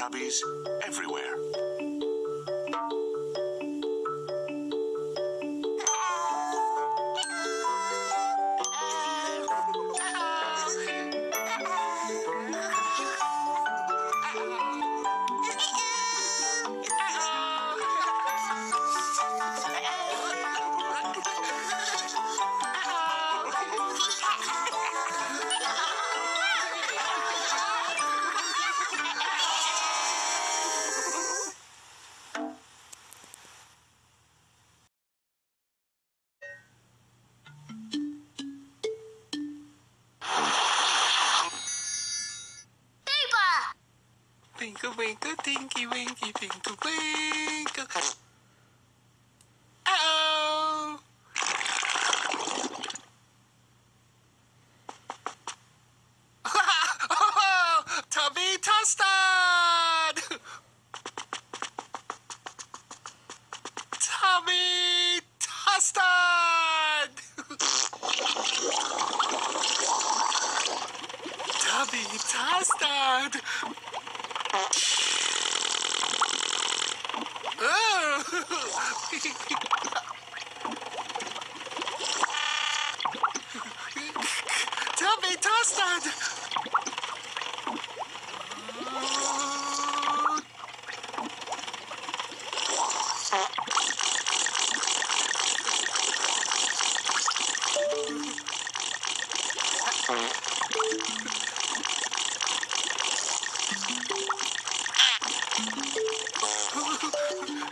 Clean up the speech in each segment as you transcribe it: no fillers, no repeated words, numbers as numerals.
Teletubbies everywhere. Twinkle, twinkle, tinky, winky, twinkle, twinkle. Uh-oh! Oh, Tubby Tostad! Tubby Tostad! Tubby Tostad! Oh! Tubby Tostad!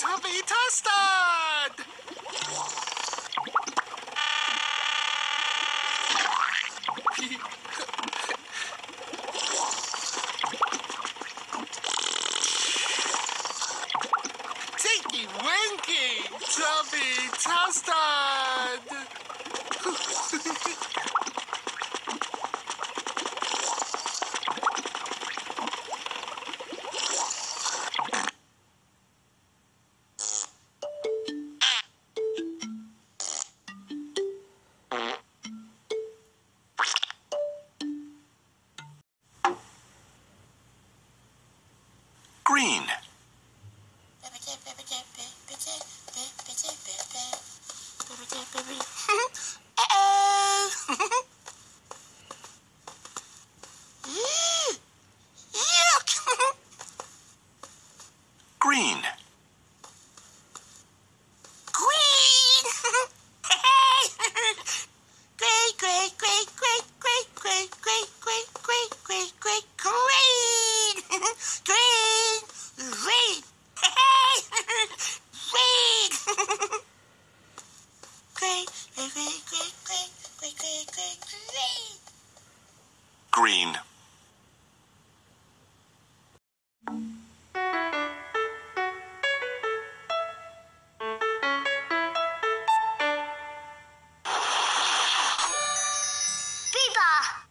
Tubby Tostad! Tinky Winky! Tubby Tostad! Green. Green. Green. Boohbah!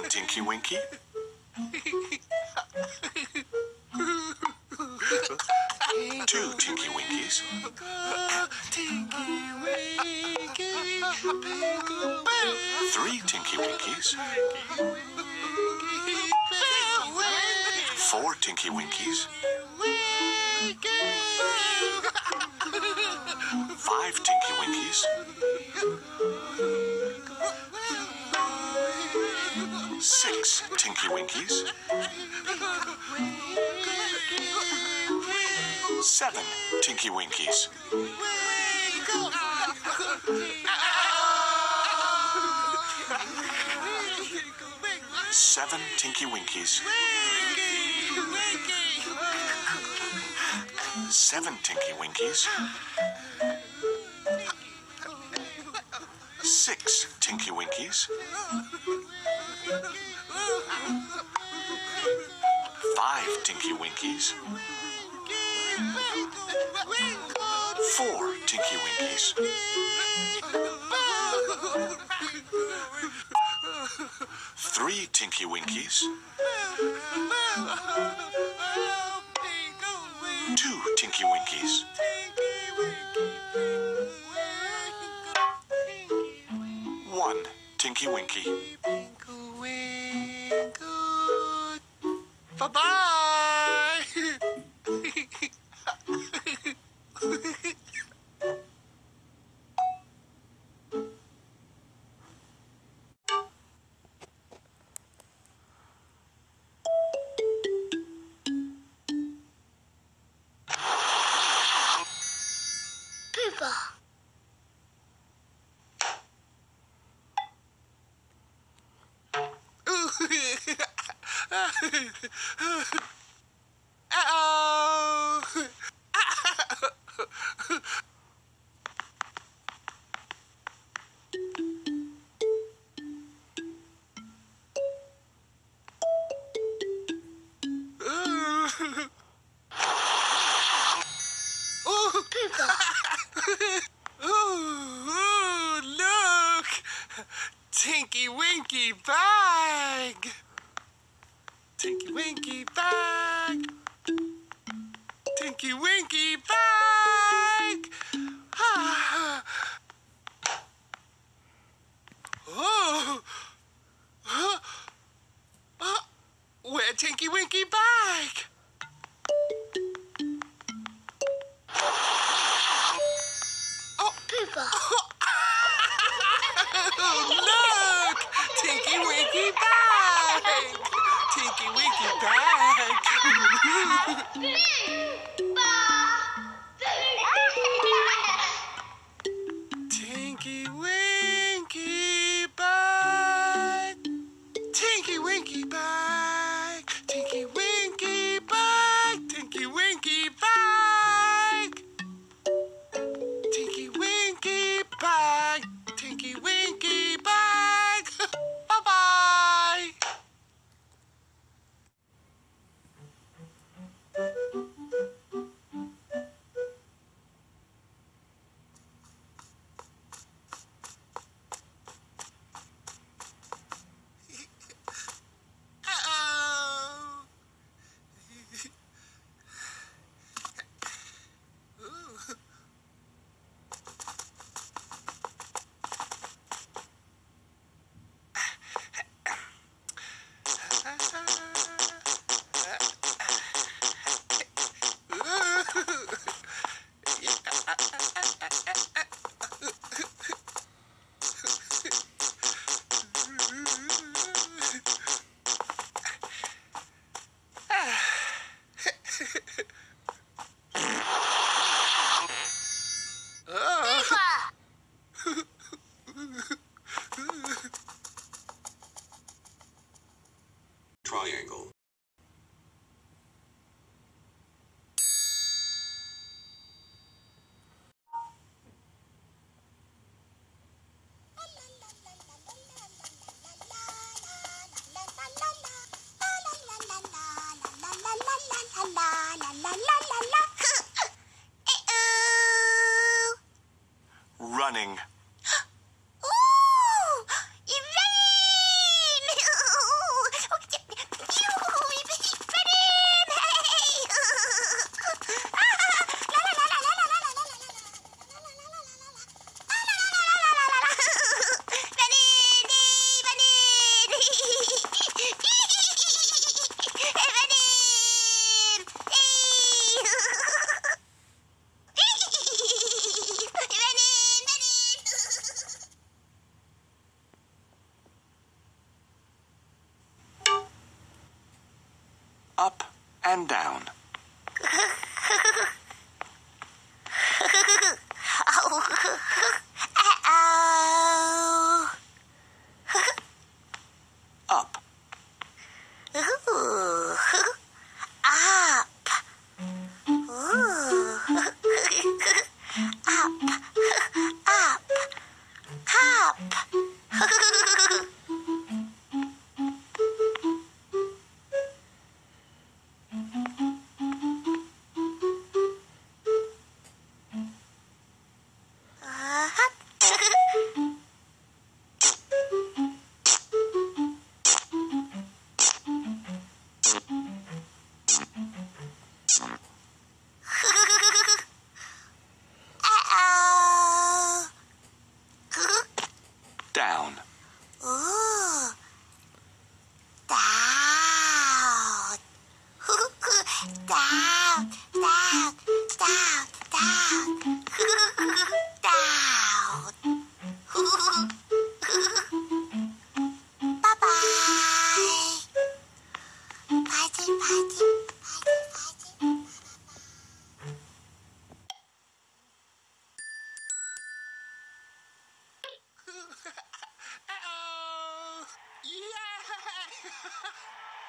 1 Tinky Winky. 2 Tinky Winkies. Tinky Winky. 3 Tinky Winkies. 4 Tinky Winkies. 5 Tinky Winkies. 6 Tinky Winkies. 7 Tinky Winkies. 7 Tinky Winkies. 7 Tinky Winkies. 6 Tinky Winkies. 5 Tinky Winkies. 4 Tinky Winkies. 3 Tinky Winkies. 2 Tinky Winkies. 1 Tinky Winky. Bye-bye. Boohbah. Uh-oh. Ooh, look! Tinky Winky bag! Tinky Winky bag! Tinky Winky bag! Ah. Oh! Where Tinky Winky bag? Oh, Boohbah! Look! Tinky Winky bag! Tinky Winky bag! Tinky Winky bag! Tinky Winky bag! Tinky Winky bag! Tinky Winky bag! Tinky Winky bag! Tinky Winky bag! Bye-bye! Uh-oh. Triangle. Running. Ooh! You ran! Up and down. Up. Down.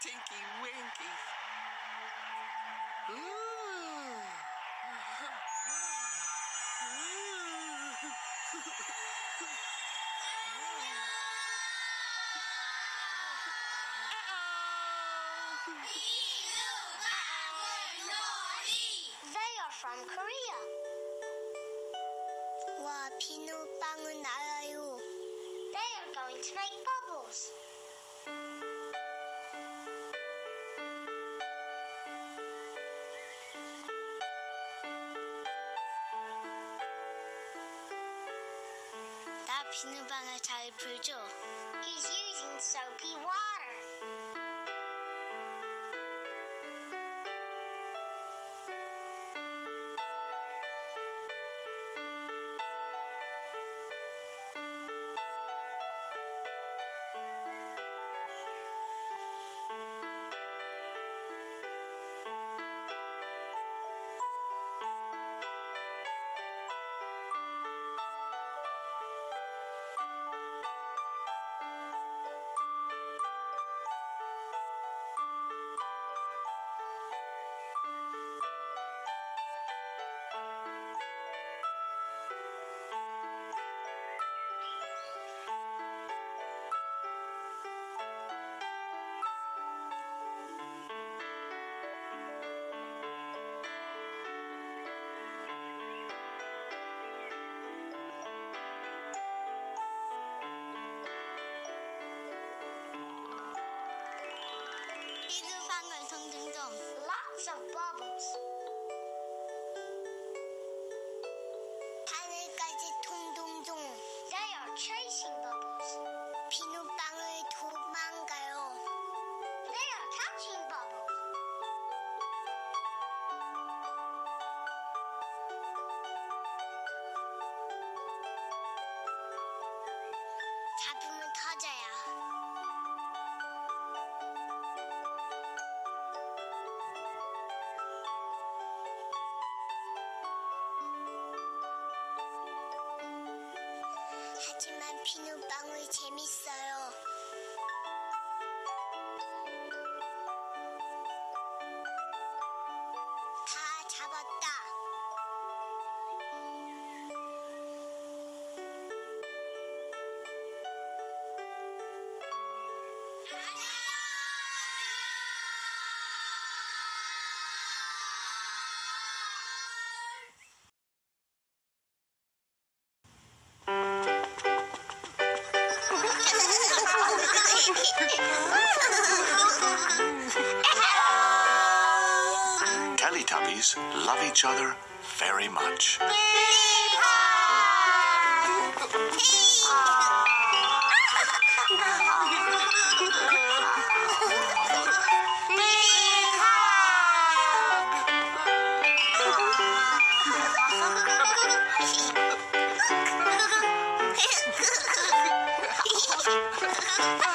Tinky Winky. They are from Korea. 와, 비누방울 나와요. They are going to make bubbles. 나 비누방울 잘 불죠. He's using soapy water. 비누방울 동동동. Lots of bubbles. 하늘까지 동동동. They are chasing bubbles. 비누방울 도망가요. They are catching bubbles. 잡으면 터져요. 하지만 비누방울 재밌어요. 다 잡았다. Teletubbies love each other very much. Ha